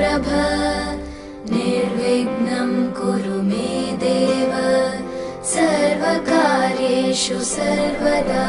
प्रभ निर्विघ्नं कुरु मे देव सर्वकार्येषु सर्वदा।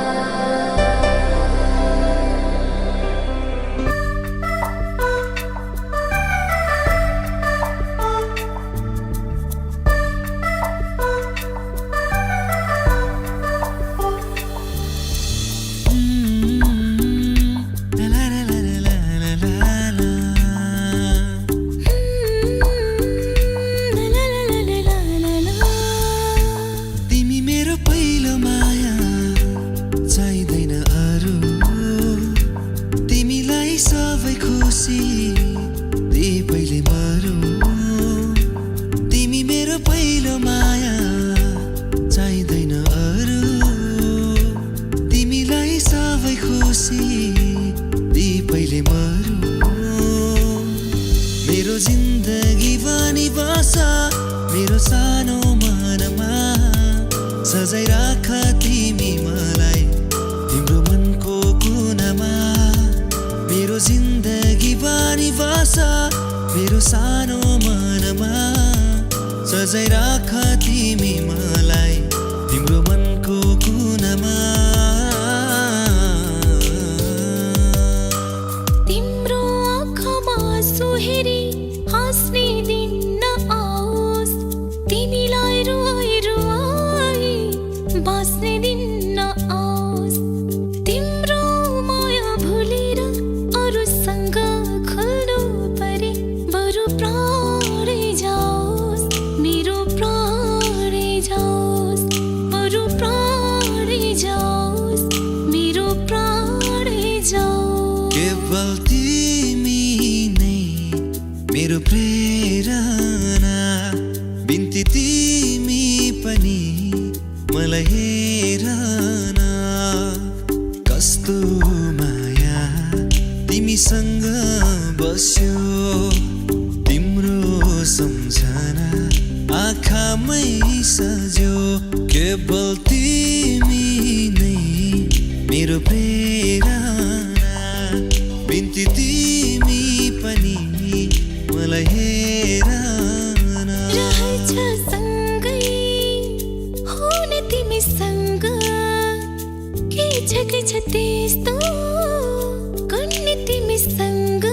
मेरो जिन्दगी बानी बासा मेरो सानो मनमा सजाइ राख तिमी मलाई तिम्रो मनको कुनामा। मेरो जिन्दगी बानी बासा मेरो सानो मनमा सजाइ राख तिमी मलाई तिम्रो मनको कुनामा। तिम्रो आँखामा सुहेरी हाँस्ने दिन नआओस्, तिमीलाई रुवाई रुवाई बाँच्ने दिन नआओस्। तिम्रो माया भुलेर अरूसँग खुल्नु परे बरु प्राणै जाओस्, मेरो प्राणै जाओस्, बरु प्राणै जाओस्, मेरो प्राणै जाओस्। केवल तिमी नै मेरो प्रेरणा, बिन्ती तिमी पनि मलाई हेर न। कस्तो माया तिमीसँग बस्यो, तिम्रो सम्झना आँखामै सज्यो। केवल तिमी नै मेरो प्रेरणा, बिन्ती तिमी पनि मलाई हेर न। रहन्छ सँगै हुन तिमीसँग, के झगै छ त्यस्तो गर्ने तिमीसँग।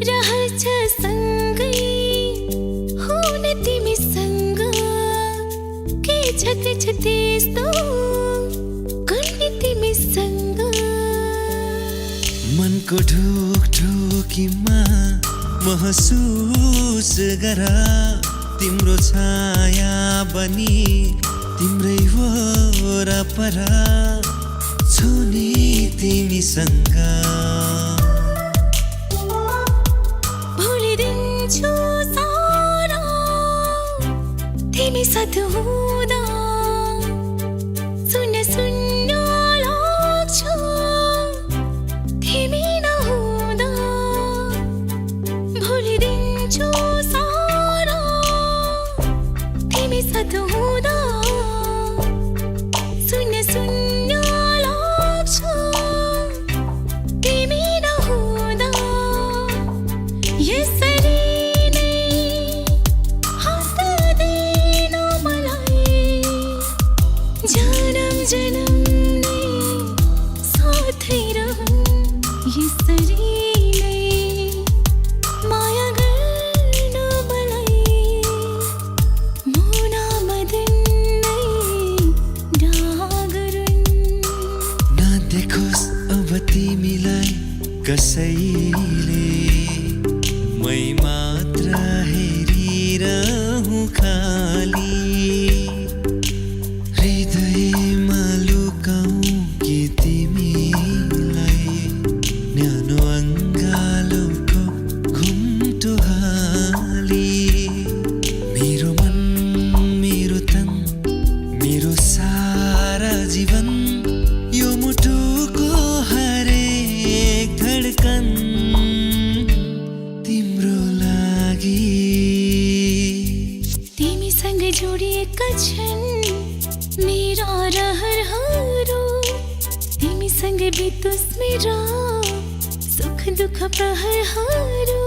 रहन्छ सँगै हुन तिमीसँग, के झगै छ त्यस्तो गर्ने तिमीसँग। मनको ढोकढोकीमा महसुस गर तिम्रो छाया बनी तिम्रै वरपर छु नि तिमीसँग। भुलिदिन्छु सारा तिमी साथ हुँदा, शून्य शून्य लाग्छ तिमी नहुँदा। भुलिदिन्छु सारा तिमी साथ हुँदा, शून्य शून्य लाग्छ तिमी नहुँदा। यसरी नै हाँस्दिनु मलाई जन्म जन्म नै साथै रहौँ। यसरी नै माया गर्नु मलाई मुना मदन नै डागरुन्। नदेखोस् अब तिमीलाई कसैले, मै मात्र हेरिरहूँ खाली। हृदयमा लुकाऊ कि तिमीलाई न्यानो अङ्गालोको घुम्टो हाली। मेरो मन मेरो तन मेरो सारा जीवन यो मुटुको हरेक धडकन तिम्रो लागि। तिमीसँग जोडिएका छन् मेरा रहरहरू, तिमीसँग बितोस् मेरा सुख दुःख प्रहरहरू।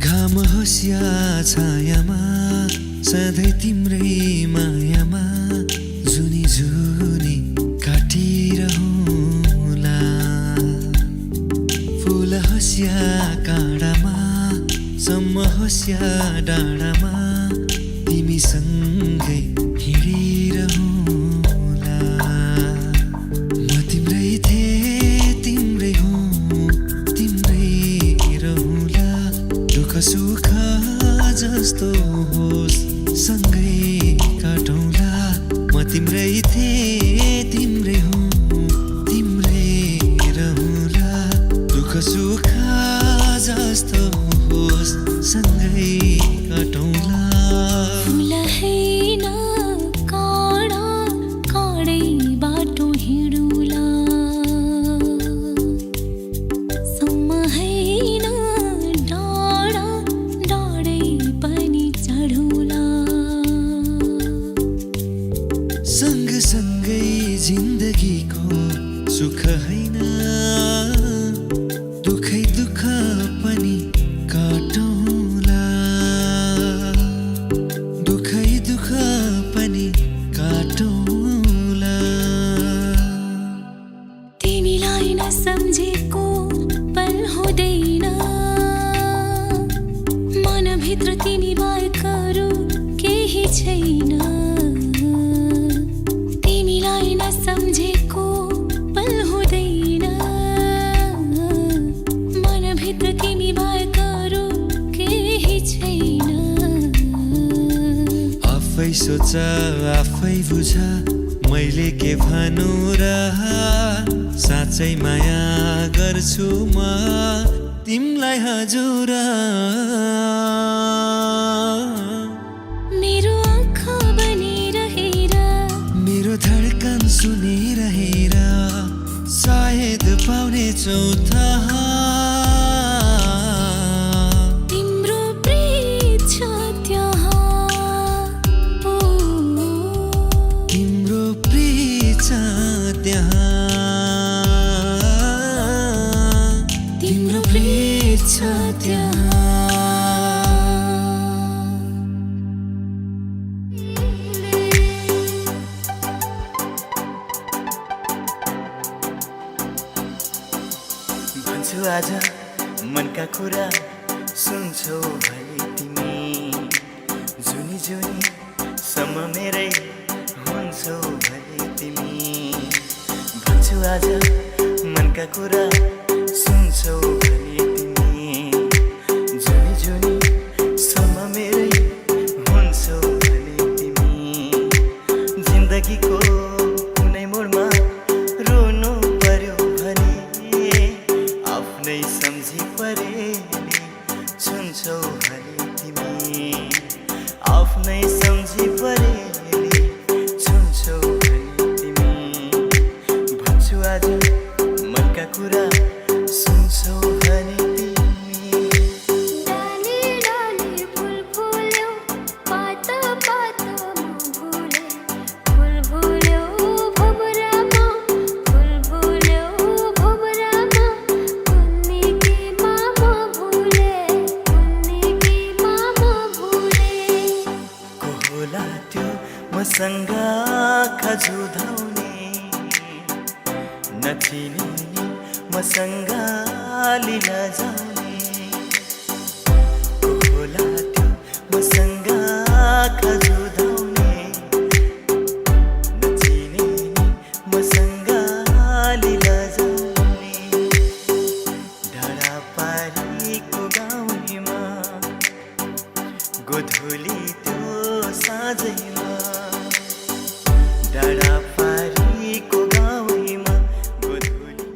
घाम होस् या छायामा सधैँ तिम्रै मायामा जुनी जुनी काटिरहँला फुल होस् या काँडामा सम्म होस् या डाँडामा तिमीसँगै हिँडिरहँला म तिम्रै थिएँ तिम्रै हुँ तिम्रै रहँला दुःख सुख जस्तो होस् सँगै काटौँला म तिम्रै थिएँ तिम्रै हुँ तिम्रै रहँला दुःख सुख जस्तो होस् सँगै काटौँला फुल हैन काँडा काँडै बाटो हिँडुला सम्म हैन डाँडा डाँडै पनि चढौँला सँगसँगै जिन्दगीको सुख हैन दुखै दुःख पनि काटौँला दुखै दुःख पनि काटौँला तिमीलाई नसम्झेको पल हुँदैन मनभित्र तिमी बाहेक अरू केही छैन तिमीलाई नसम्झेको पल हुँदैन मनभित्र तिमी बाहेक अरू केही छैन आफै सोच आफै बुझ मैले के भनु र साँच्चै माया गर्छु म तिमलाई हजुर मेरो आँखा बनिरहेर मेरो धड्कन सुनिरहेर सायद पाउने चौथा तिम्रो प्रीत छ त्यहाँ ओ, तिम्रो प्रीत छ त्यहाँ तिम्रो प्रीत छ त्यहाँ भन्छु आज मनका कुरा सुन्छौ भने तिमी जुनी जुनी सम्म मेरै हुन्छौ भने तिमी भन्छु आज मनका कुरा सुन्छौ भने तिमी जुनी जुनी सम्म मेरै हुन्छौ भने तिमी जिन्दगीको कुनै मोडमा रोनु पर्यो भने आफ्नै सम्झी परेली छुन्छौ भने तिमी आफ्नै सम्झी परेली छुन्छौ भने तिमी भन्छु आज मनका कुरा सुन्छौ भने तिमी डाली डाली फुल फुल्यो पात पातमा भुले फुल भुल्यो भमरामा फुल भुल्यो भमरामा कुन्नी की मामा भुले कुन्नी की मामा भुले को होला त्यो मसँग खजुधाउने नचिने नि मसँग लिन जाउने को होला त्यो मसँग खजुधाउने नचिने नि मसँग लिन जाउने डाँडा पारीको गाउँमा गोधुली त्यो साँझैमा डाँडा पारीको गाउँमा गोधुली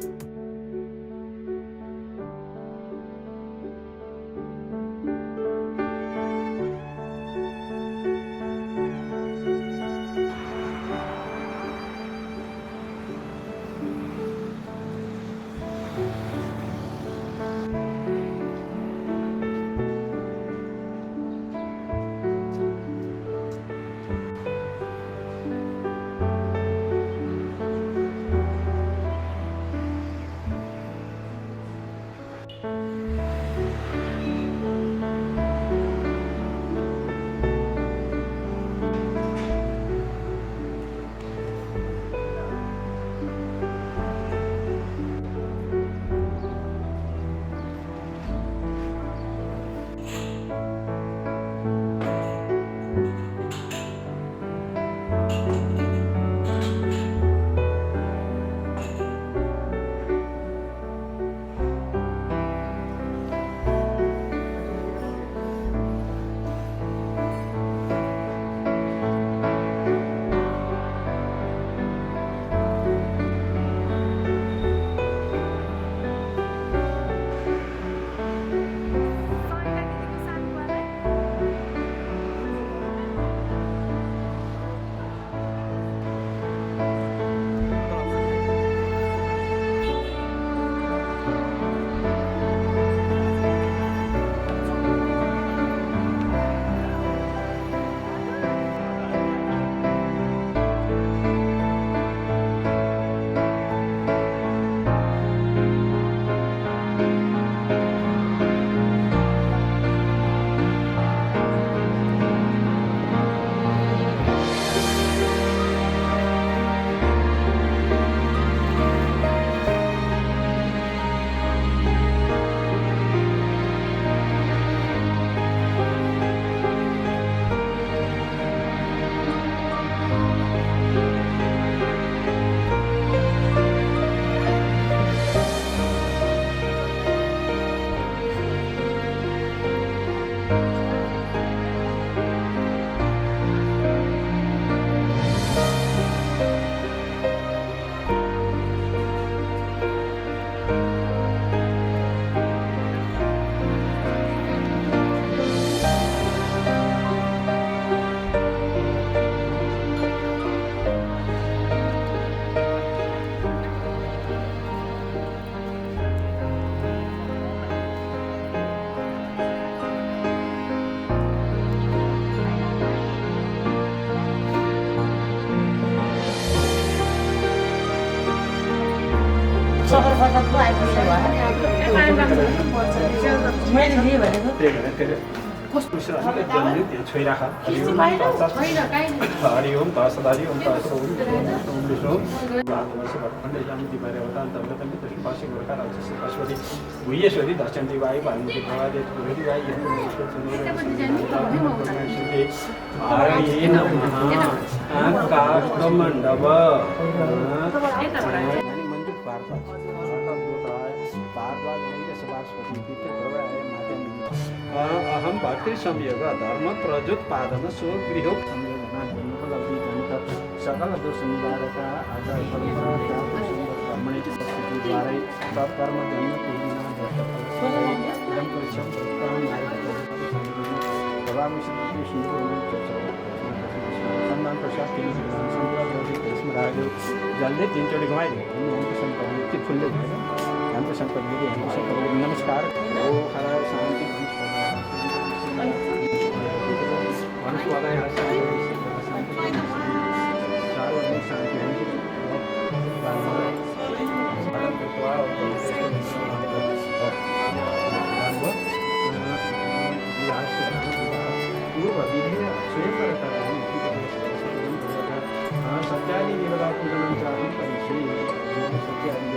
हरि ओम तत्सत् हरि ओम तत्सत् ओम विष्णु भारतवर्ष भट्टखण्ड यामिति भैरवतां तमलतमि तरिपाशि गोरखा राक्षसी पशुपति भूयेश्वरी दर्शन्ति वायु भानुमति प्रभादेति भगवति वायु काष्ठमण्डप मंजूर अहम भक्ति संयोग धर्म प्रजोत्पादन स्वगृह संयोजनापलब्धि जनित सकल दोष निवारक आचार परंपरा कर्मणि द्वारा सत्कर्म जन्म सम्मान प्रसाद जल्दी 3 चोटि घुमाइदियो हमको संपर्क फुल्ले हमको संपर्क नमस्कार ओ खरा शांति सत्यादि देवता पूजन चाहूँ परिचय सत्यादि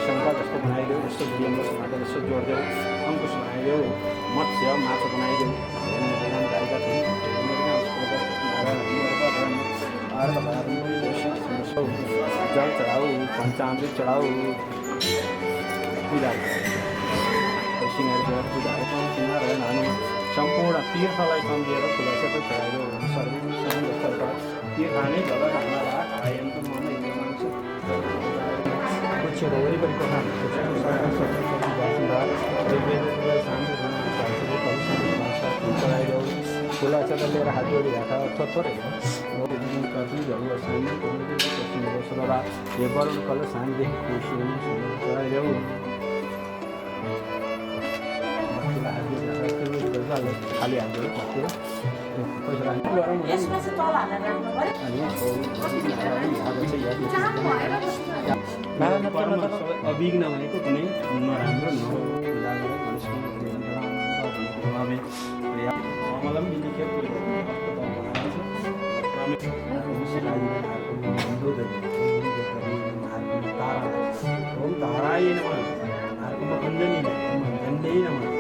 शंका जस्तो बनाइदेऊ यस्तो बिहेमा समाजलाई यस्तो जोडिदेऊ अङ्कुश बनाइदेऊ मत्स्य माछा बनाइदेऊ गायका जल चढाऊ पञ्चामृत चढाऊ पूजा सिँगार पूजा सम्पूर्ण तीर्थलाई सम्झेर तुलसीको चढाइदेऊ सर्वै तीर्थ नै जग्गा धामला आयनको मन वरिपरि फुलाचा लिएर हात जोडी राखा अथवा थोरै यो वरुण कलश हामीदेखि खुसी हुनु चढाइदेऊ खाली हात जोडी अभिज्ञ भनेको कुनै नराम्रो ताराय नमः अञ्जनी गन्धै नमः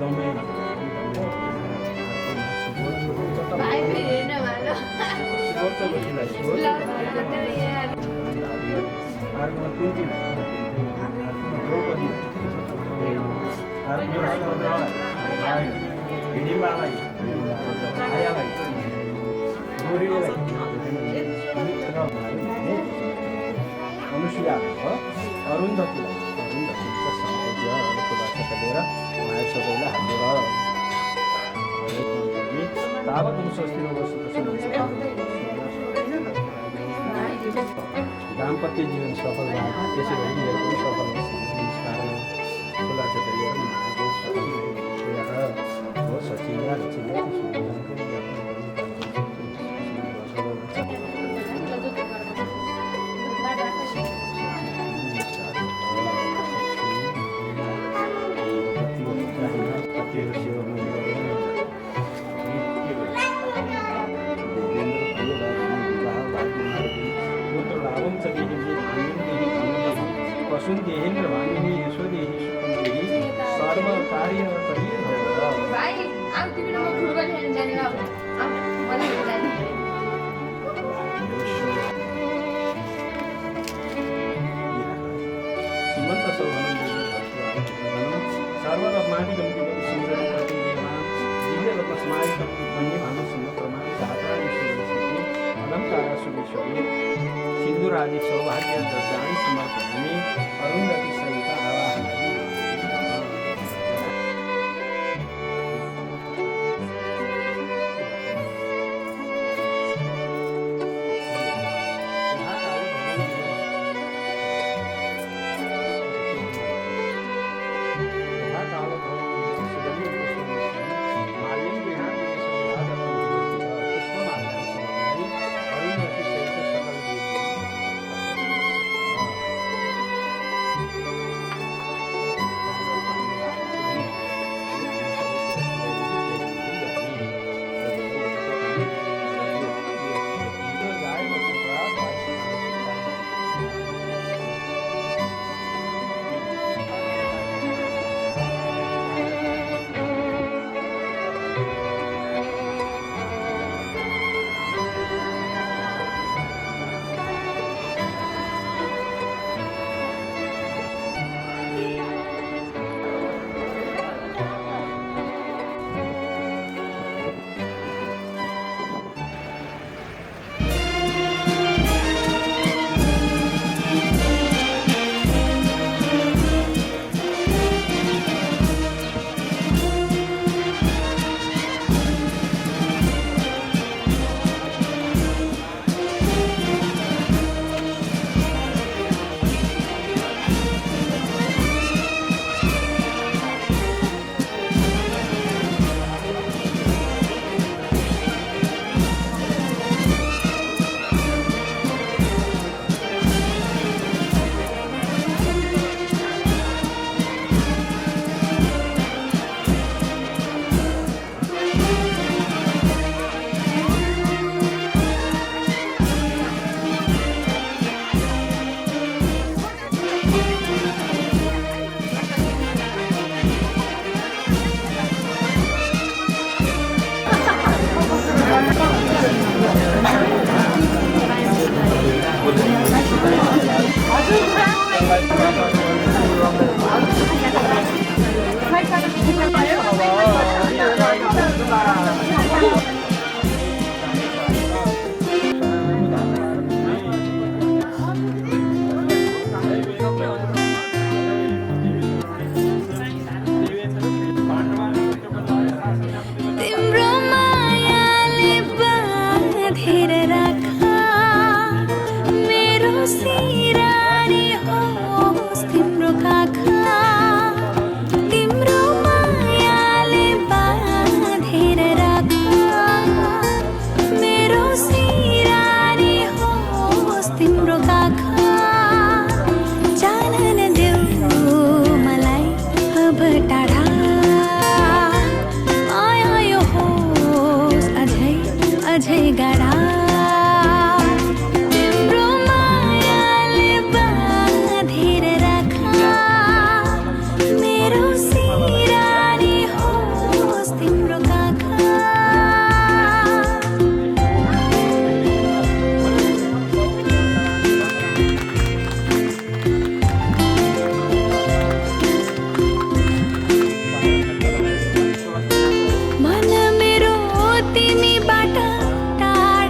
दमै अनुसुया अरुन्धतीलाई लिएर सबैलाई हालेर तावत स्वस्ति दाम्पत्य जीवन सफल भयो त्यसै गरी मेरो पनि सफल नमस्कार खुला देहेन्द्र भामिनी यशोदेही सुकुन्देही सर्व कार्य भाइ आम तिमीले म फुटबल खेल्न जाने अब मलाई जाने श्रीमन्त सौभनम सर्व माटी गम्ती सुन्दर प्रतिमा दिव्य रूप स्मारक भन्ने भानु सुन्दरमा सातारी सुन्दरी अलङ्कार सुरेश्वरी सिन्दूर आदि सौभाग्य दर्जानी समर्पणले अरुन्धती सहित आवाहन गाडा तिम्रो मायाले बाँधेर राखा मेरो सिरानी होस् तिम्रो काखा मन मेरो तिमीबाट टाढा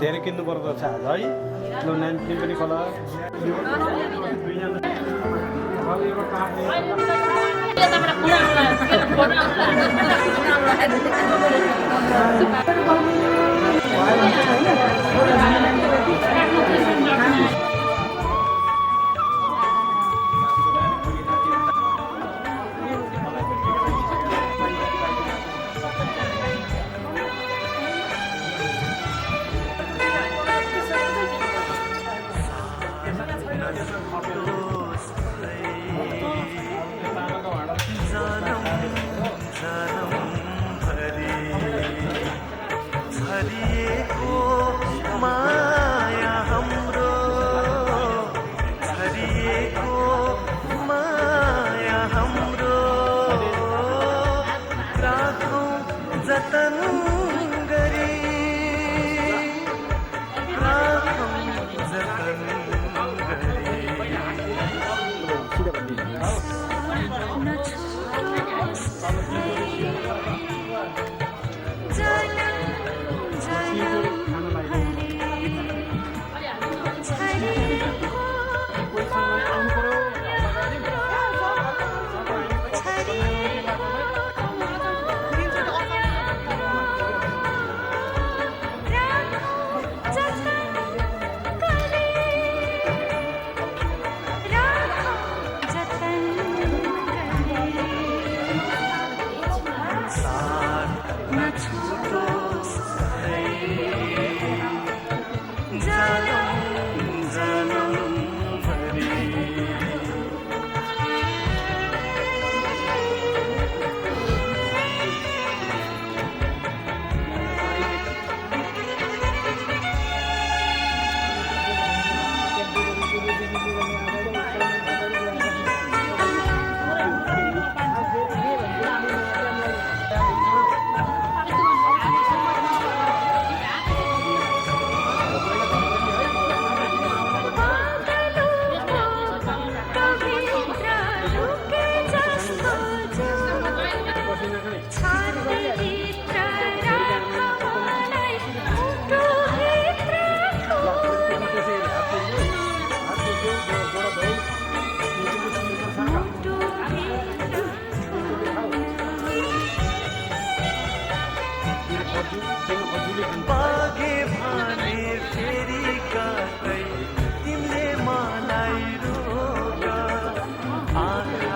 धेरै किन्नु पर्दो छ आज है ल नानी पनि खोला माया हाम्रो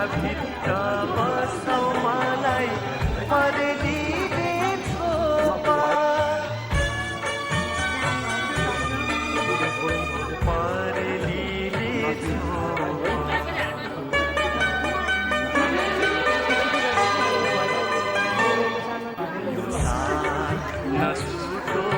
भित्र बसौ मलाई परेलीले छोपा परेलीले छोपा नछुटो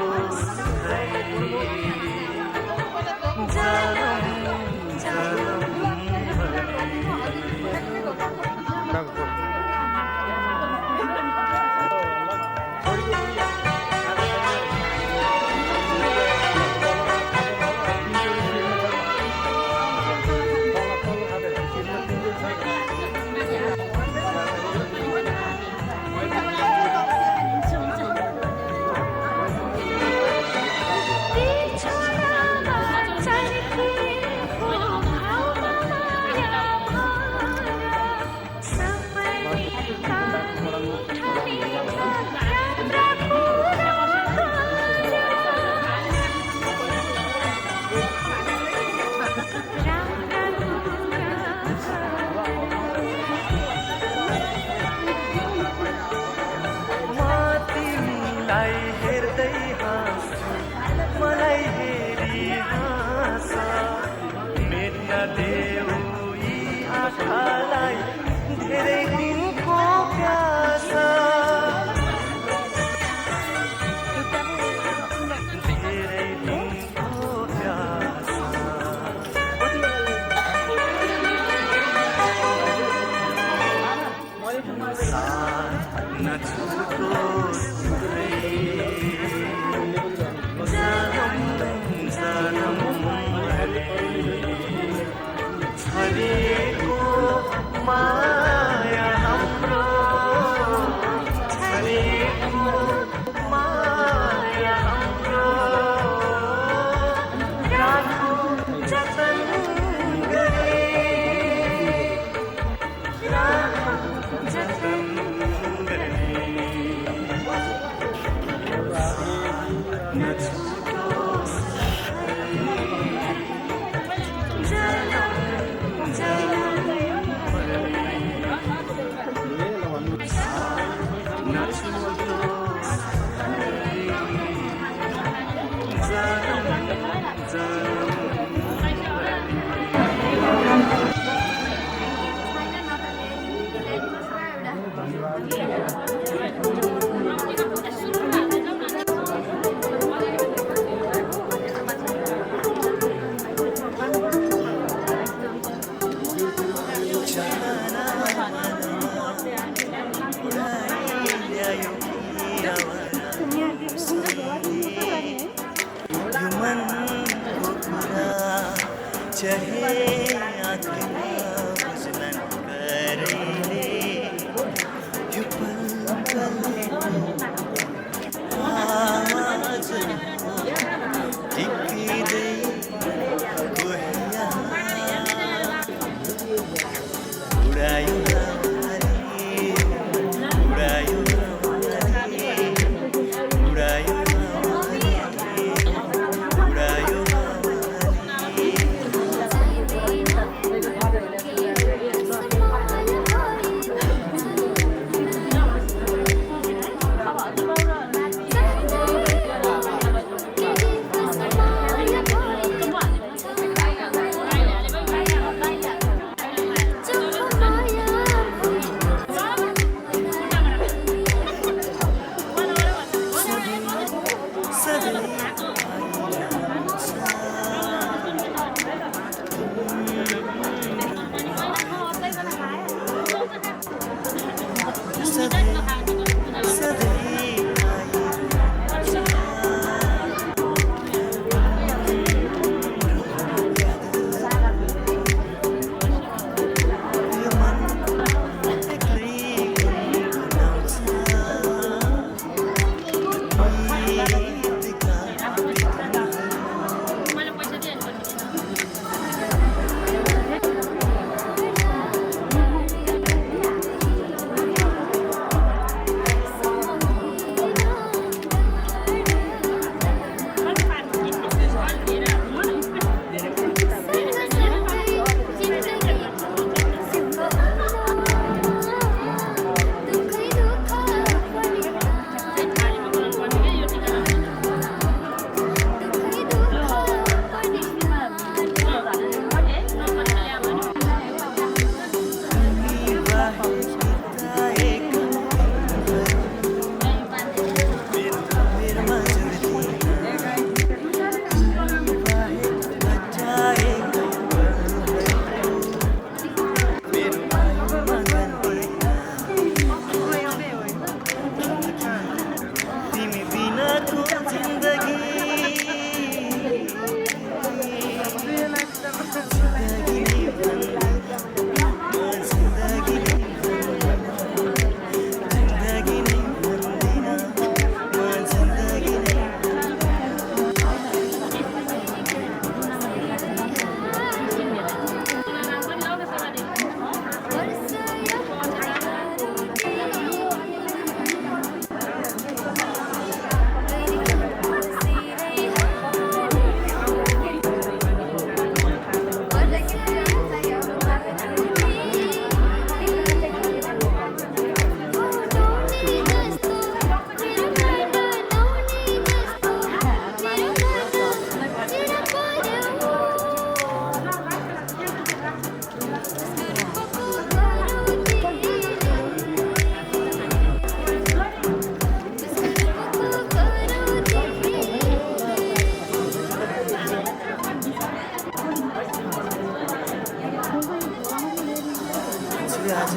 आज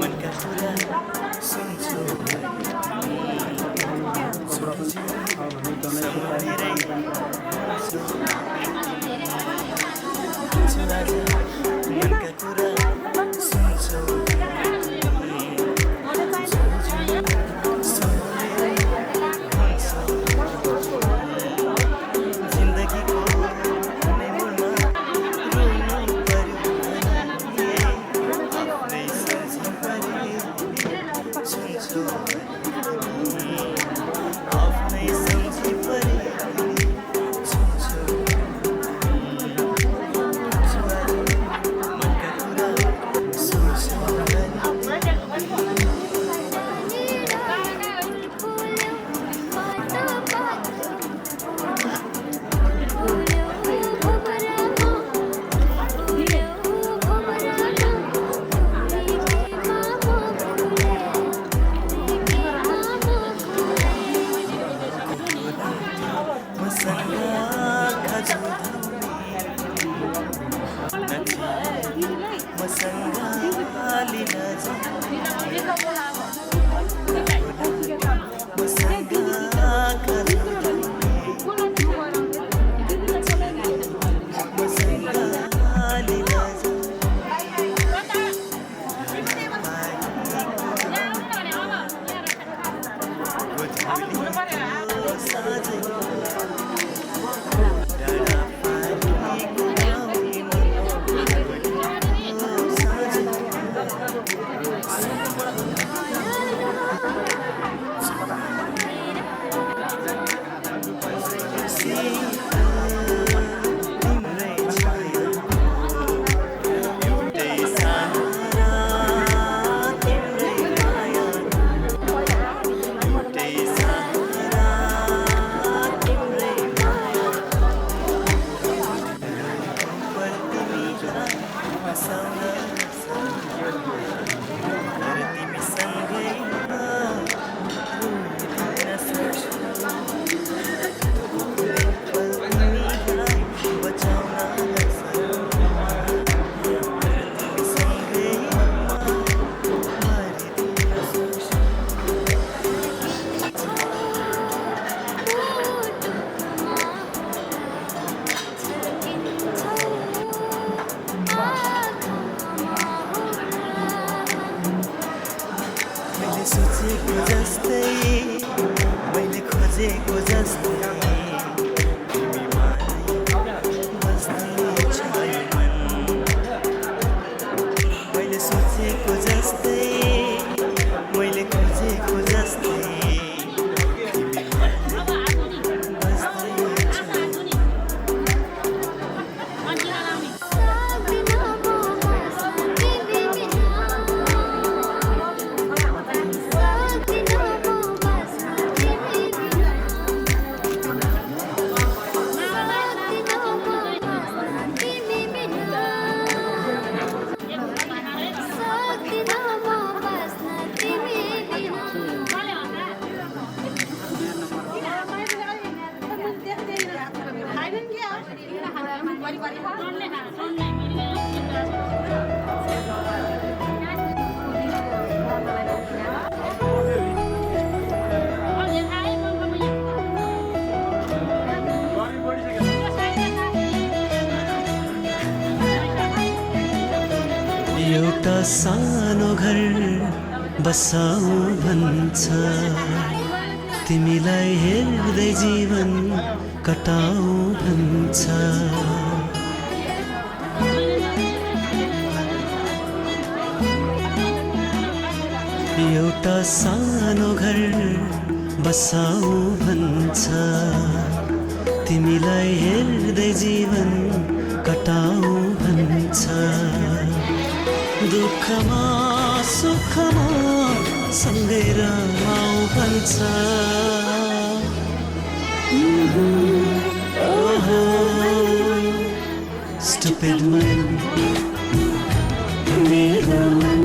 मनका कुरा सुन्छु मनका कुरा सुन्छु जिन्दगीको कुनै मोडमा रोउनु पर्यो आफ्नै सम्झी परे सुन्छु आफ्नै सम्झी परे सुन्छु मनका कुरा सुन्छु सोचेको जस्तै मैले खोजेको जस्तै मैले सोचेको जस्तै मैले खोजेको जस्तै एउटा सानो घर बसाऊ भन्छ तिमीलाई हेर्दै जीवन कटाऊ भन्छ एउटा सानो घर बसाऊ भन्छ तिमीलाई हेर्दै जीवन कटाऊ भन्छ दुःखमा सुखमा सँगै रमाऊ भन्छ ओहो stupid man मेरो मन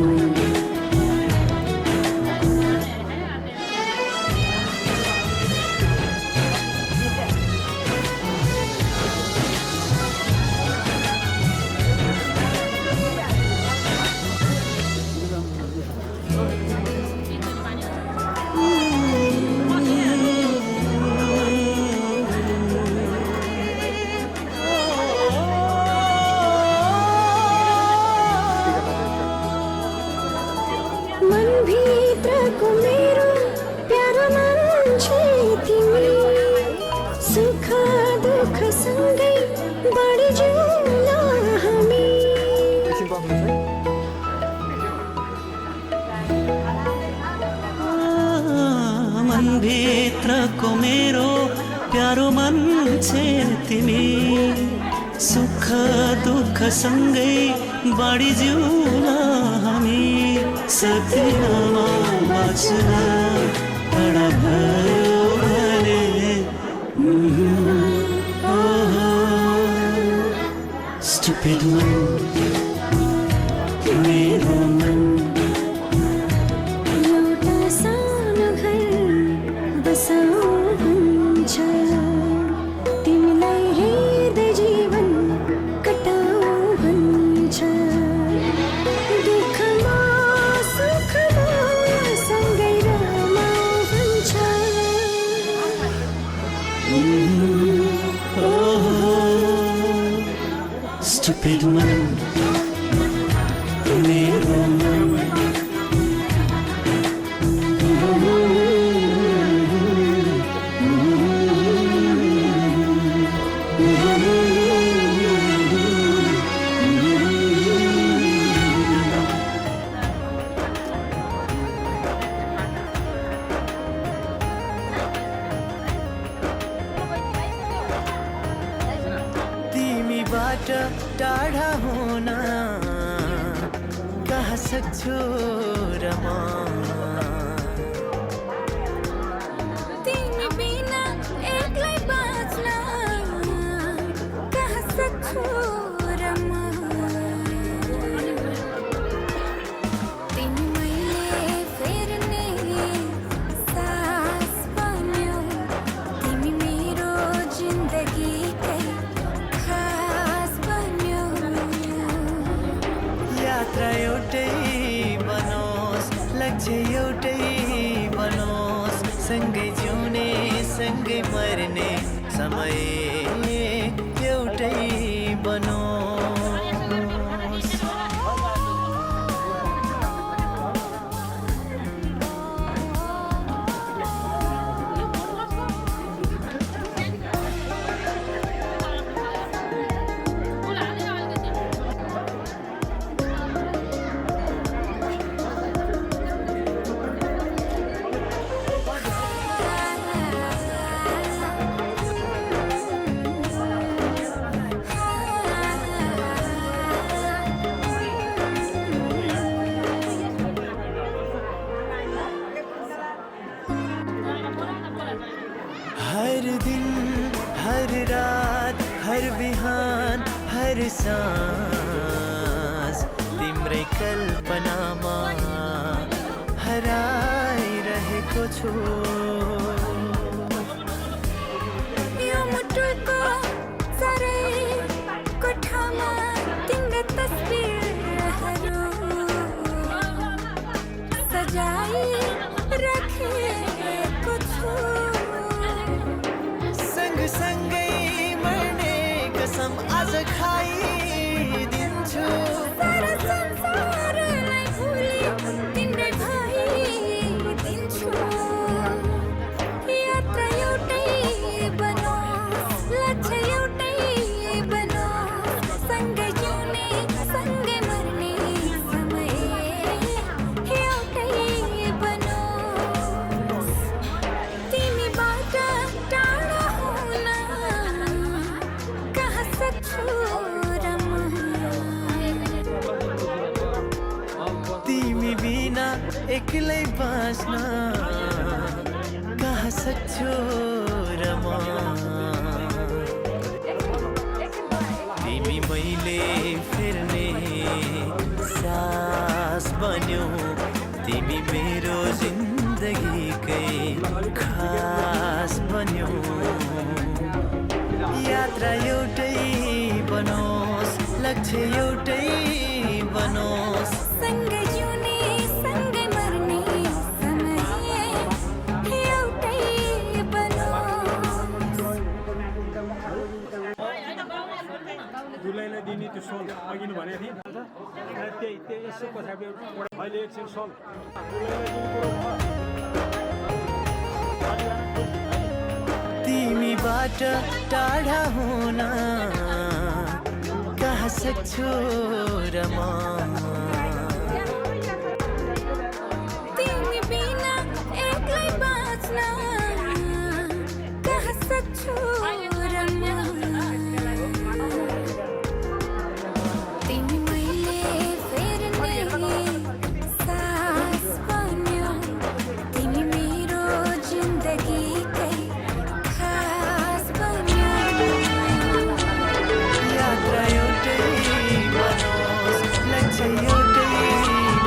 मनभित्रको मेरो प्यारो मान्छे तिमी सुख दुःख सँगै बढी जिउला हामी मनभित्रको मेरो प्यारो मान्छे तिमी सुख दुःख सँगै बाँडी जिउला हामी सकिनमा बाँच्न टाढा भयो भने Stupid मन मेरो मन एउटा सानो घर बसाउ हुन्छ तिमीलाई हेर्दै जीवन कटाउ भन्छ दुःखमा सुखमा सँगै रमाउ भन्छ Stupid मन मेरो मन तिमीबाट टाढा हुन कहाँ सक्छु र म तिमी बिना एक्लै बाँच्न कहाँ सक्छु र म तिमी मैले फेर्ने सास बन्यौ तिमी मेरो जिन्दगीकै खास बन्यौ यात्रा एउटै बनोस् लक्ष्य एउटै बनोस् सँगै जिउने सँगै मर्ने समय एउटै बनोस् हर दिन हर रात हर बिहान हर साँझ तिम्रै कल्पनामा हराइरहेको छु यो मुटुको चारै कोठामा तिम्रो तस्बिरहरू सजाई राखेको छु सँगसँगै मर्ने कसम आज खाइदिन्छु सारा संसारलाई भुली तिम्रै भइदिन्छु यात्रा एउटै बनोस् लक्ष्य एउटै बनोस् सँगै जिउने सँगै मर्ने समय एउटै बनोस् तिमीबाट टाढा हुन कहाँ सक्छु र म तिमी बिना एक्लै बाँच्न कहाँ सक्छु र म तिमी मैले फेर्ने सास बन्यौ तिमी मेरो जिन्दगीकै खास बन्यौ यात्रा एउटै बनोस् लक्ष्य एउटै बनोस् सँगै जिउने सँगै मर्ने समय एउटै बनोस् दुलैलाई दिने त्यो सोल अघि नै भनेको थिएँ त्यही अहिले एकछिन सल तिमीबाट टाढा हुन कहाँ सक्छु र म तिमी बिना एक्लै बाँच्न कहाँ सक्छु र म तिमी मैले फेर्ने सास बन्यौ तिमी मेरो जिन्दगीकै खास बन्यौ यात्रा एउटै बनोस् लक्ष्य एउटै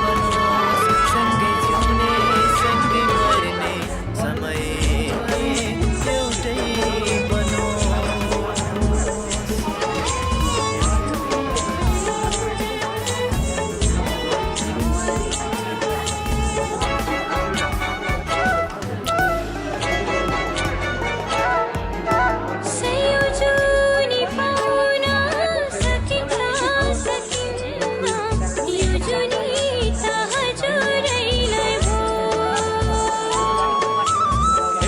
बनोस् सँगै जिउने सँगै मर्ने समय एउटै बनोस् संयोजनी पाउन सकिन्छ सकिन्न यो जुनी त हजुरैलाई भो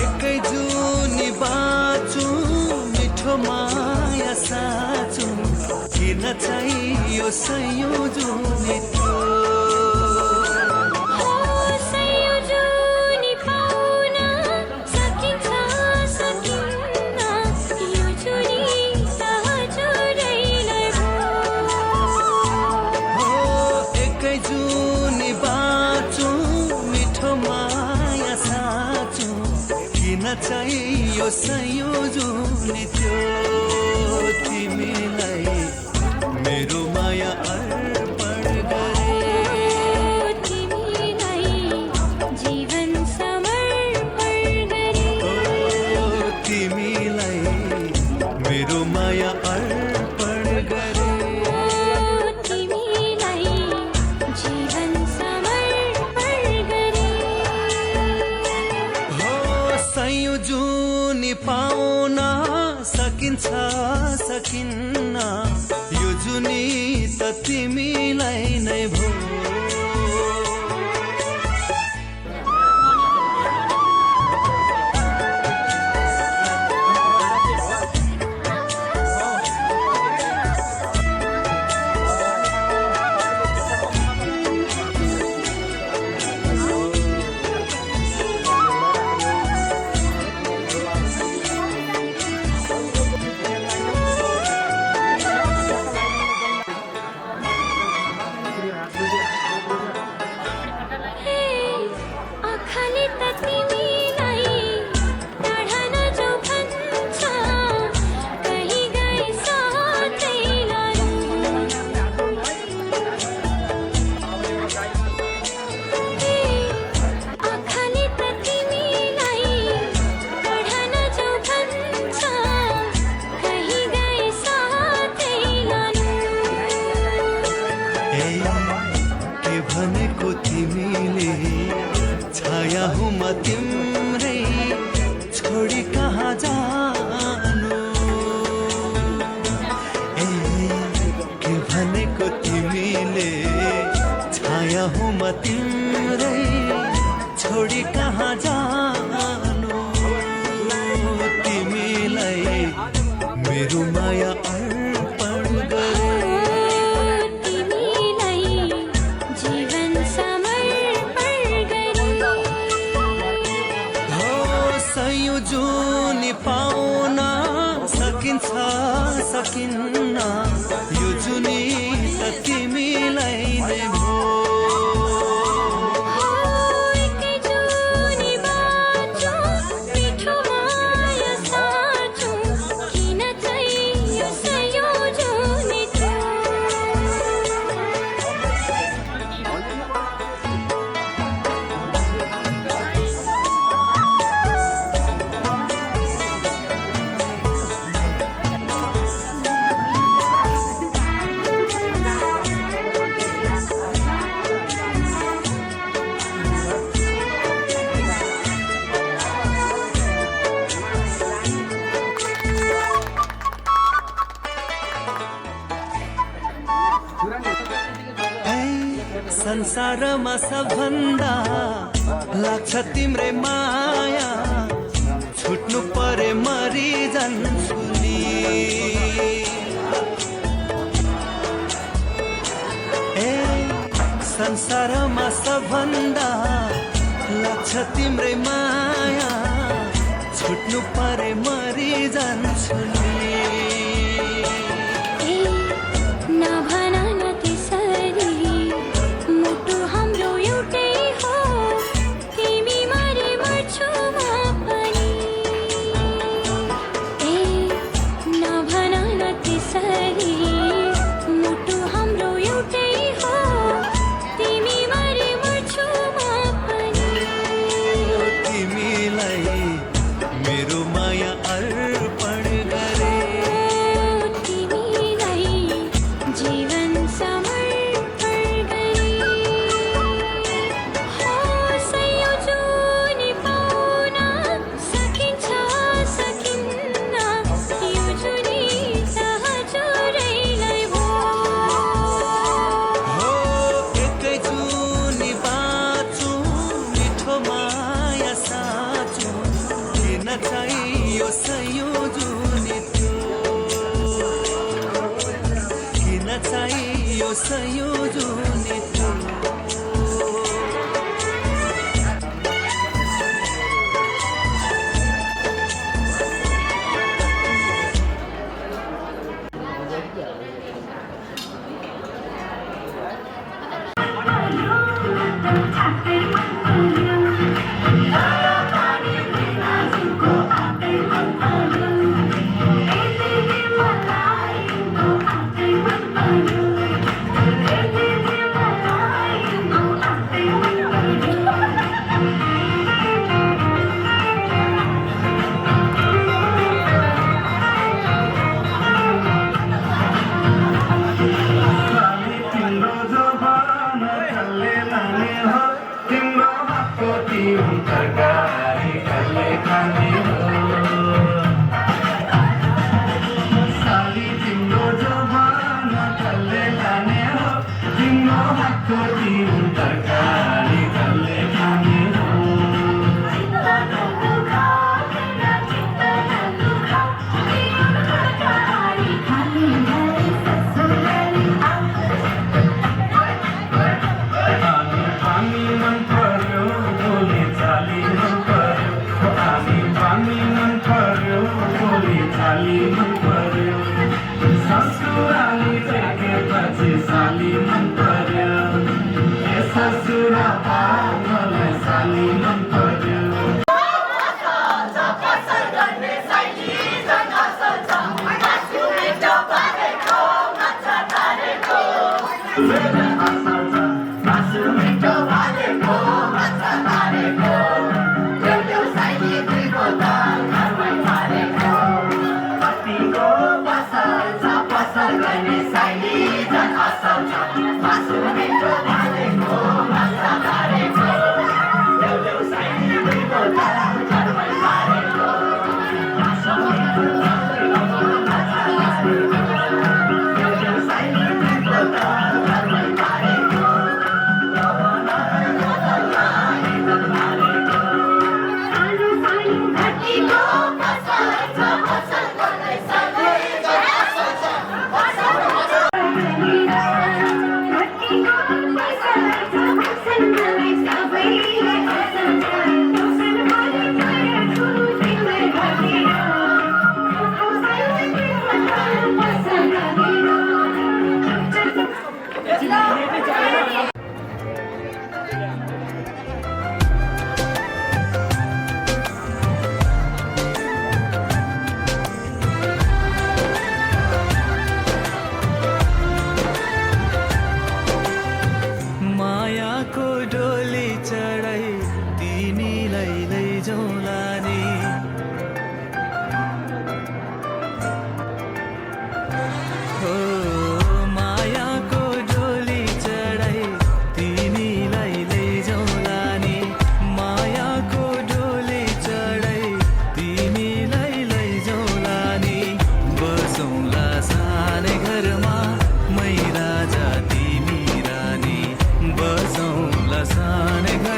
एकै जुनी बाँचु मिठो माया साँचु किन चाहियो संयोजनी त्यो संयोजनी पाउन सकिन्छ सकिन्न यो जुनी त हजुरैलाई भो हो एकै जुनी बाँचु मिठो माया साँचु किन चाहियो संयोजनी त्यो तिमीलाई मेरो माया अर्पण गरे तिमीलाई जीवन समर्पण गरे तिमीलाई मेरो माया अर्पण गरे तिमीलाई जीवन समर्पण गरे हो संयोजनी पाउन सकिन्छ सकिन्न यो जुनी त तिमीलाई नै भो आँखाले त तिमीलाई टाढा नजाऊ भन्छ कहीँ गए साथै लानु आँखाले त तिमीलाई टाढा नजाऊ भन्छ कहीँ गए साथै लानु ए के भनेको तिमीले छाया हुँ म तिम्रै छोडी कहाँ जानु ए के भनेको तिमीले छाया हुँ म तिम्रै छोडी कहाँ जानु तिमीलाई मेरो माया अर्पण गरे तिमीलाई जीवन समर्पण गरे हो संयोजनी पाउन सकिन्छ सकिन्न यो जुनी त तिमीलाई नै भो एकै जुनी बाँचो मिठो माया साँचो किन चाहियो संयोजनी त्यो संसारमा सबभन्दा लाग्छ तिम्रै माया छुट्नु परे मरि जान्छु नि ए संसारमा सबभन्दा लाग्छ तिम्रै माया छुट्नु परे मरि जान्छु नि नभन न त्यसरी मुटु हाम्रो एउटै हो तिमी मरे मर्छु म पनि नभन न त्यसरी मुटु हाम्रो एउटै हो तिमी मरे मर्छु म पनि तिमीलाई मेरो माया अर्पण गरे तिमीलाई जीवन समर्पण गरे हो संयोजन पाउन सकिन्छ सकिन्न यो जुनी सहजरैलाई भो हो एकै जुनी बाँचु मिठो माया साँचु किन चाहियो संयोजनी त्यो किन चाहियो संयोजनी त्यो मायाको डोली चढाई तिमीलाई लैजाउँला नि हो मायाको डोली चढाई तिमीलाई लैजाउँला नि मायाको डोली चढाई तिमीलाई लैजाउँला नि बसौँला सानै घरमा मै राजा तिमी रानी बसौँ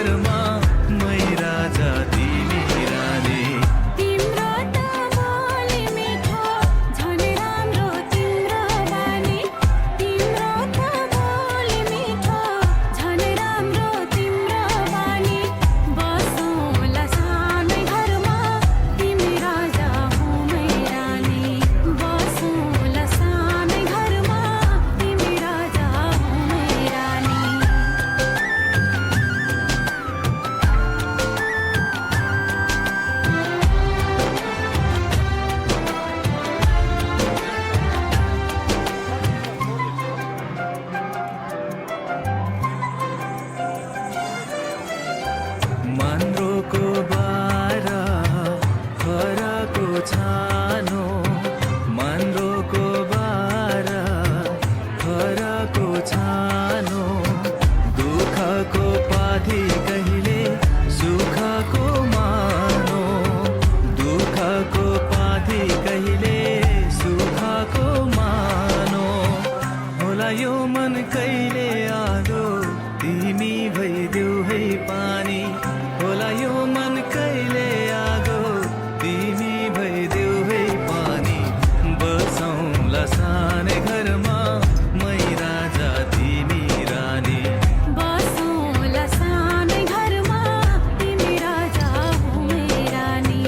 घरमा मै राजा तिमी रानी तिम्रो त बोली मिठो झन् राम्रो तिम्रो बानी तिम्रो त बोली मिठो झन् राम्रो तिम्रो बानी बसौँला सानै घरमा तिमी राजा हौ मै रानी बसौँला सानै घरमा तिमी राजा हौ मै रानी मान्द्रोको बारा खराको छानो मान्द्रोको बारा खराको छानो दुःखको पाथी कहिले सुखको मानो दुःखको पाथी कहिले सुखको मानो होला यो मन कहिले आगो तिमी भइदेऊ है पानी होला यो मन कहिले आगो तिमी भइदेऊ है पानी बसौँला सानै घरमा मै राजा तिमी रानी बसौँला सानै घरमा तिमी राजा हौ मै रानी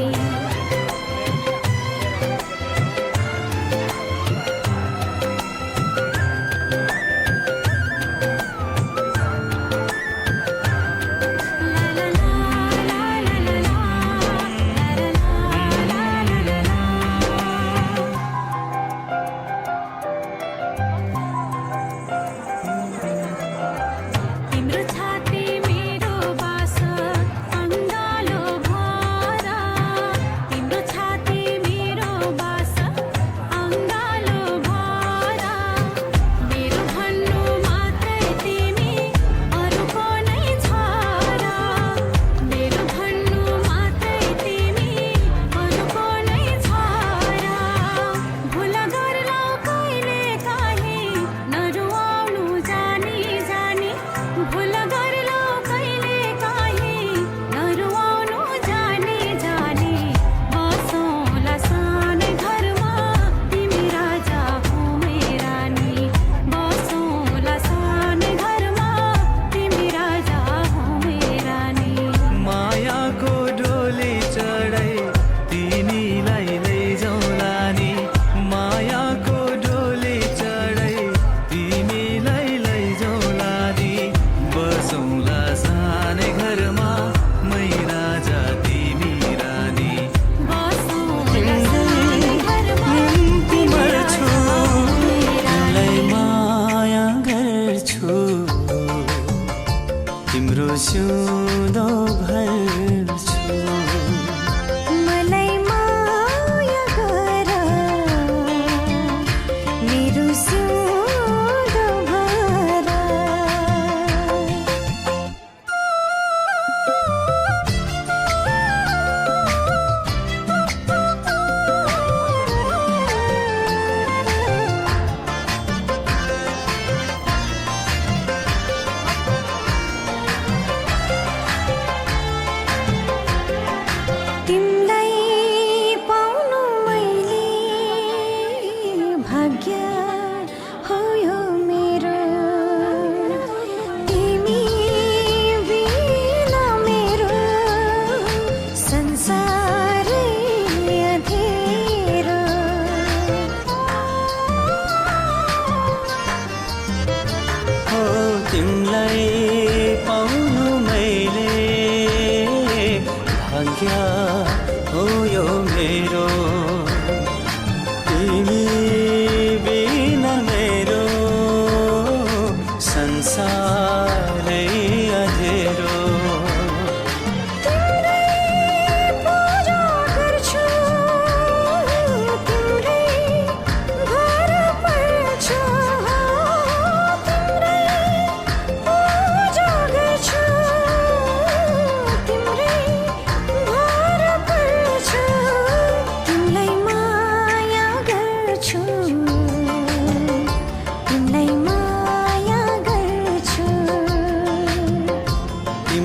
तिम्रो छाती मेरो बास अङ्गालो भरा तिम्रो छाती मेरो बास अङ्गालो भरा मेरो भन्नु मात्रै तिमी अरूको नै छ र मेरो भन्नु मात्रै तिमी अरूको नै छ र भुल गर्लौ कहिले काहीँ नरुवाउनु जानी जानी भुल गर्लौ कहिले काहीँ नरुवाउनु जानी जानी बसौँला सानै घरमा तिमी राजा हौ मै रानी बसौँला सानै घरमा तिमी राजा हौ मै रानी मायाको डोली चढाइ तिमीलाई लैजाउँला नि मायाको डोली चढाइ तिमीलाई लैजाउँला नि बसौँला सानै घरमा मै राजा तिमी रानी बसौँला सानै घरमा तिमी राजा हौ मै रानी तिमीलाई माया गर्छु तिम्रो सिउँदो भर्छु मलाई माया गर मेरो सिउँदो भर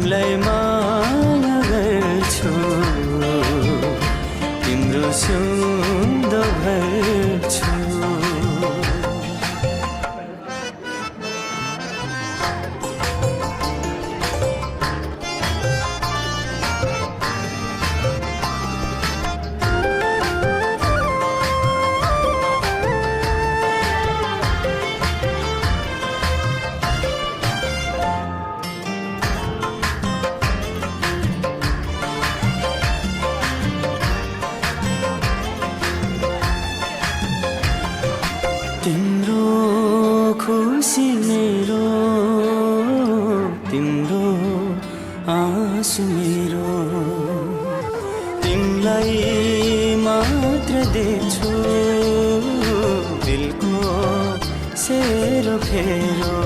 तिमीलाई माया गर्छु तिम्रो सुन्द भर्छु तिम्रो खुसी मेरो तिम्रो आँसु मेरो तिमीलाई मात्र देख्छु दिलको सेरो फेरो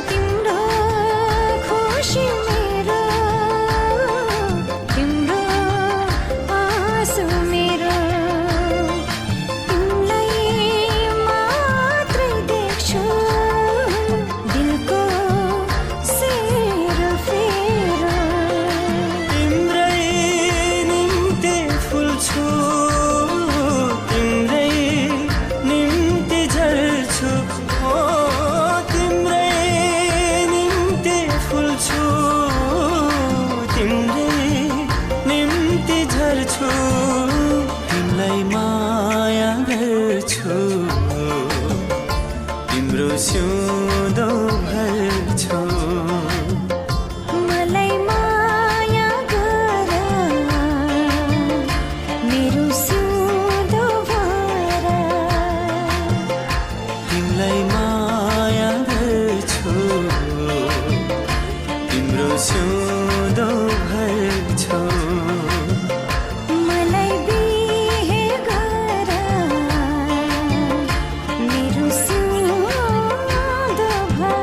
तिम्रो खुसी मेरो तिम्रो आँसु मेरो तिमीलाई मात्रै देख्छु दिलको सेरो फेरो तिम्रै निम्ति फुल्छु तिम्रै निम्ति झर्छु ओ तिम्रै निम्ति फुल्छु तिम्रै निम्ति झर्छु तिमीलाई माया गर्छु तिम्रो सिउँदो भर्छु मलाई माया गर मेरो सिउँदो भर तिमीलाई माया गर्छु तिम्रो सिउँदो भर्छु मलाई बिहे गर मेरो सिउँदो भर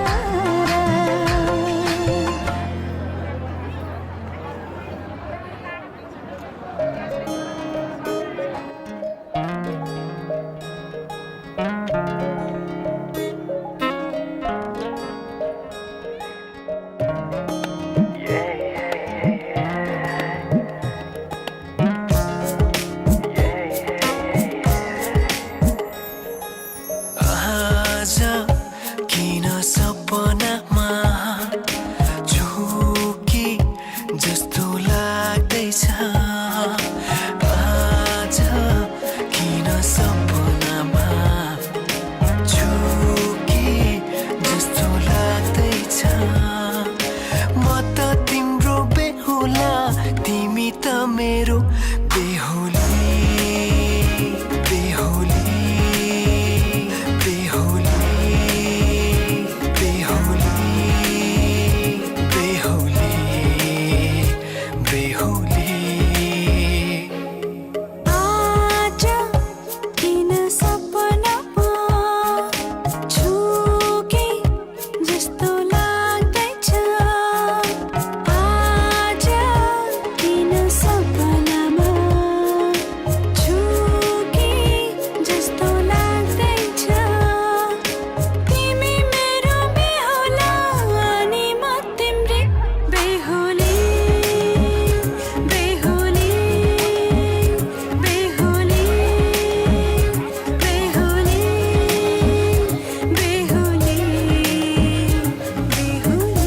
आज किन सपनामा झुकी जस्तो लाग्दैछ आज किन सपनामा झुकी जस्तो लाग्दैछ म त तिम्रो बेहुला तिमी त मेरो बेहुली बेहुली आज किन सपनामा झुके जस्तो लाग्दैछ आज किन सपनामा झुके जस्तो लाग्दैछ तिमी मेरो बेहुला अनि म तिम्रै बेहुली बेहुली बेहुली बेहुली बेहुली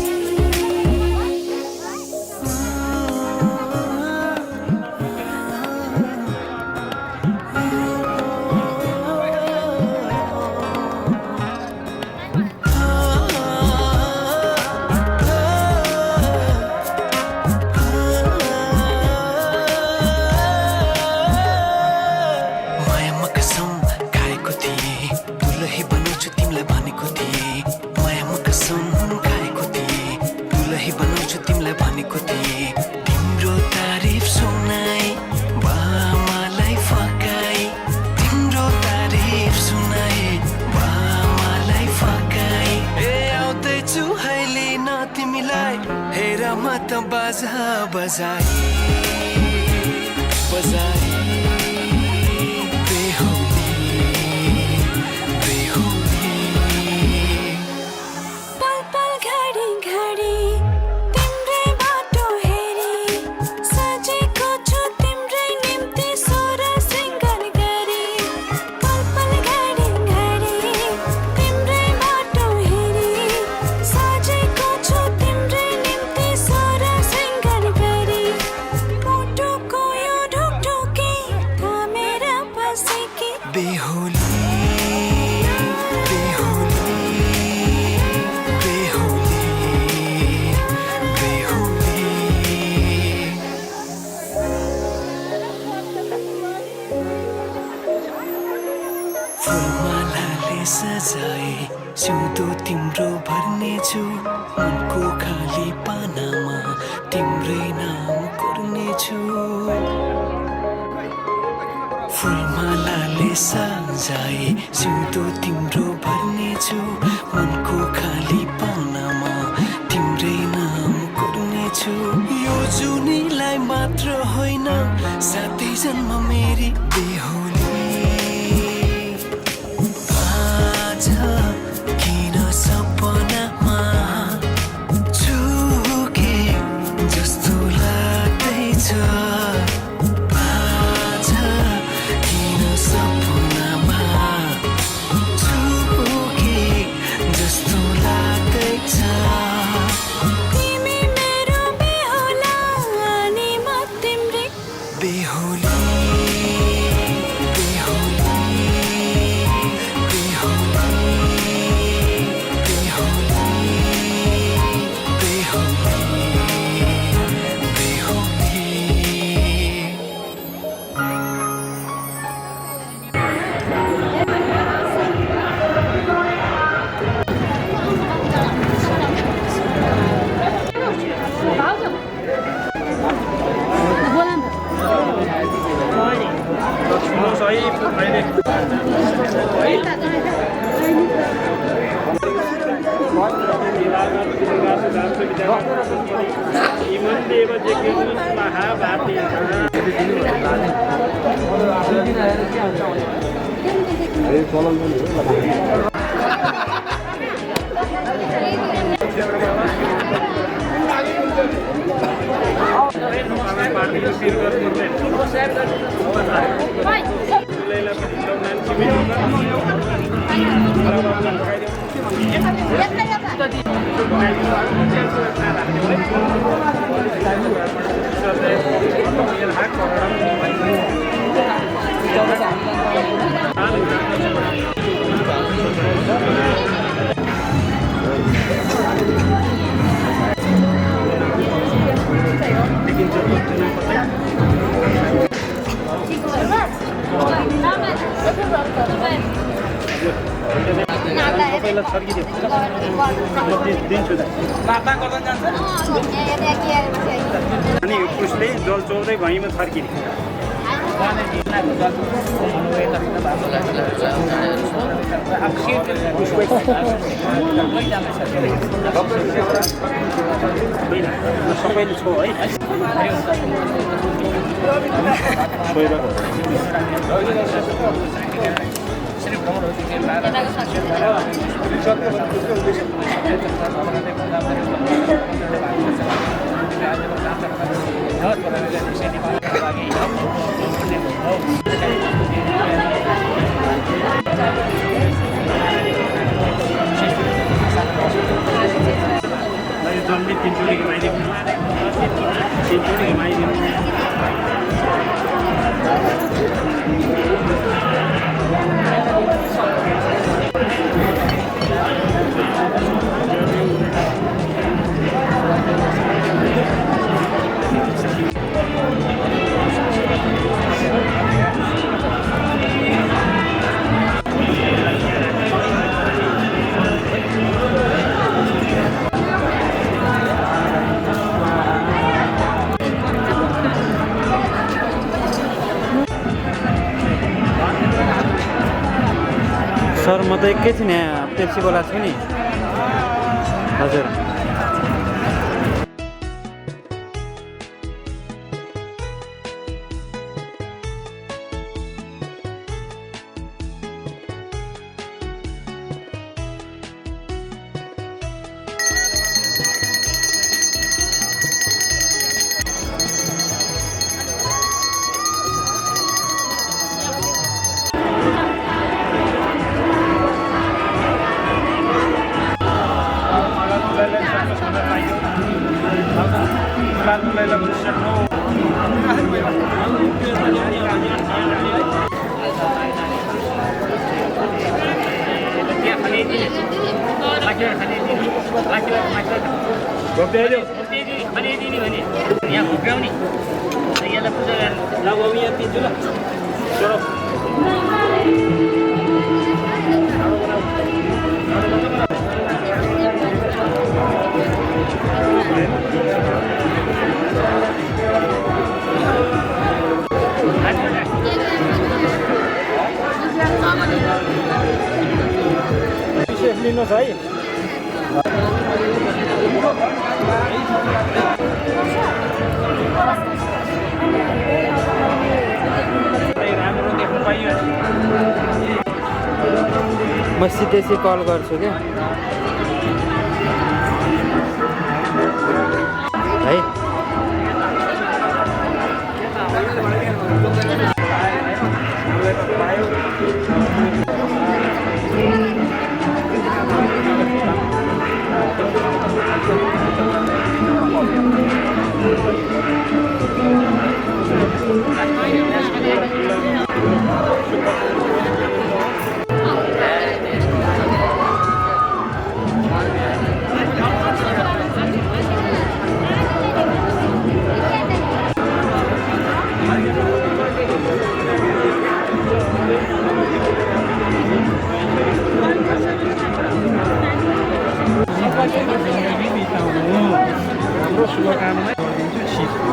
मायामा कसम खाएको थिएँ दुलही बनाउँछु तिमीलाई भनेको थिएँ मायामा कसम खाएको थिएँ दुलही बनाउँछु तिमीलाई भनेको थिएँ तिम्रो तारिफ सुनाई बामालाई फकाई तिम्रो तारिफ सुनाई बामालाई फकाई ए आउँदैछु अहिले न तिमीलाई हेर म त बाजा बजाई बजाई बेहुली बेहुली सजाए सिउँदो तिम्रो भर्नेछु मनको खाली पानामा तिम्रै नाम कोर्नेछु फुलमालाले सजाए सिउँदो तिम्रो भर्नेछु मनको खाली पानामा तिम्रै नाम कोर्नेछु यो जुनीलाई मात्र होइन साथै जन्म मेरी बेहुली आज किन सपनामा चुके जस्तो लाग्दैछ आज किन सपनामा चुके जस्तो लाग्दैछ तिमी मेरो बेहुला अनि म तिम्रै बेहुली बेहुली अनि उसले जल चौधै भैँमा छर्किने सबैले छो है जम्मी तिनचोटि घुमाइदिनु सर म त एकैछिन यहाँ पेप्सी बोलाएको छु नि हजुर यहाँ भुक्राउने यसलाई पूजा गरेर लगाउने यहाँ तिनचुला विशेष लिनुहोस् है। राम्रो देख्नु पाइयो। म सिधै कल गर्छु क्या है। हाम्रो शुभकामना गरिदिन्छु सिटको।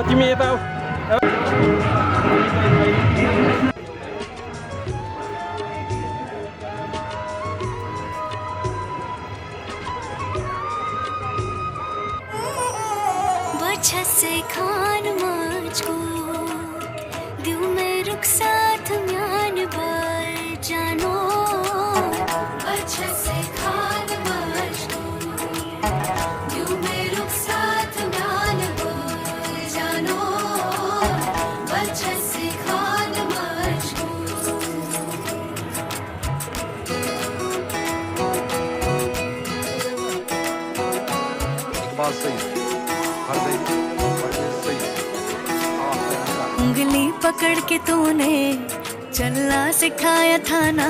तिमी यता आऊ। बच्चा से खान मुझको दिल में रुक साथ म्यान पर जानो बच्चा से खान मुझको दिल में रुक साथ म्यान पर जानो बच्चा से खान मुझको उंगली पकड़ के तूने चलना सिखाया था ना,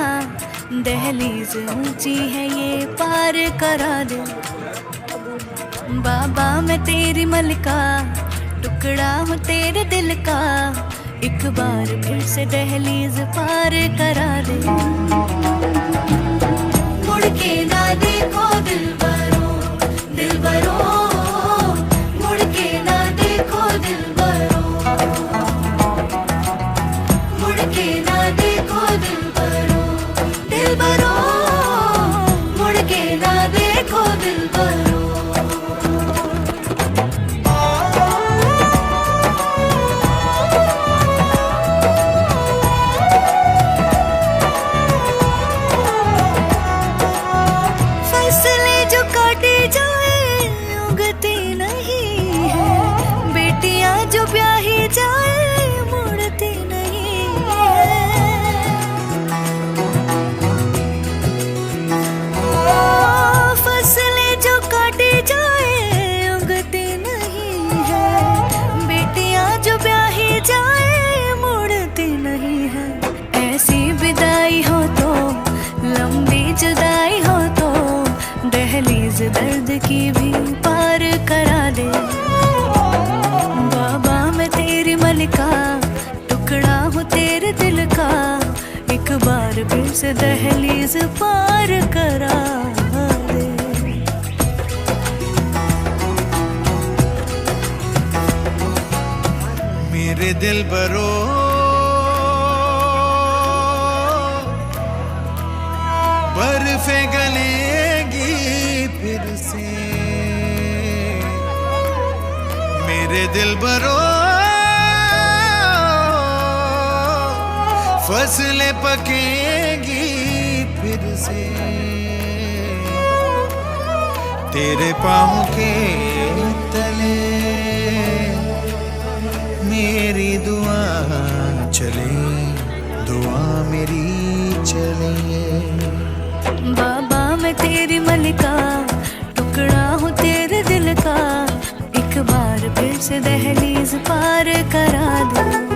दहलीज ऊंची है ये पार करा दे। बाबा मैं तेरी मलिका, टुकड़ा हूँ तेरे दिल का, एक बार फिर से दहलीज पार करा दे। मुड़ के ना देखो दिलबरो दिलबरो, मुड़ के ना देखो दिलबरो, मुड़ के ना देखो दिलबरो दिलबरो, मुड़ के ना देखो दिलबरो। फसलें जो काटी जाए उगती नहीं है, बेटियां जो ब्याही जाए मुड़ती नहीं है। फसलें जो काटी जाए उगती नहीं है, बेटियां जो ब्याही जाए मुड़ती नहीं है। ऐसी विदाई हो तो लंबी जुदाई हो तो दहलीज दर्द की भी पार करा दे। बाबा मैं तेरी मलिका, टुकड़ा हूँ तेरे दिल का, एक बार फिर से दहलीज पार करा दे। मेरे दिल बरो बर्फें गलेंगी फिर से, मेरे दिल बरो फसलें पकेंगी फिर से, तेरे पाँव के तले मेरी दुआ चले दुआ मेरी चलिए। बाबा मैं तेरी मलिका, टुकड़ा हूँ तेरे दिल का, एक बार फिर से दहलीज पार करा दो।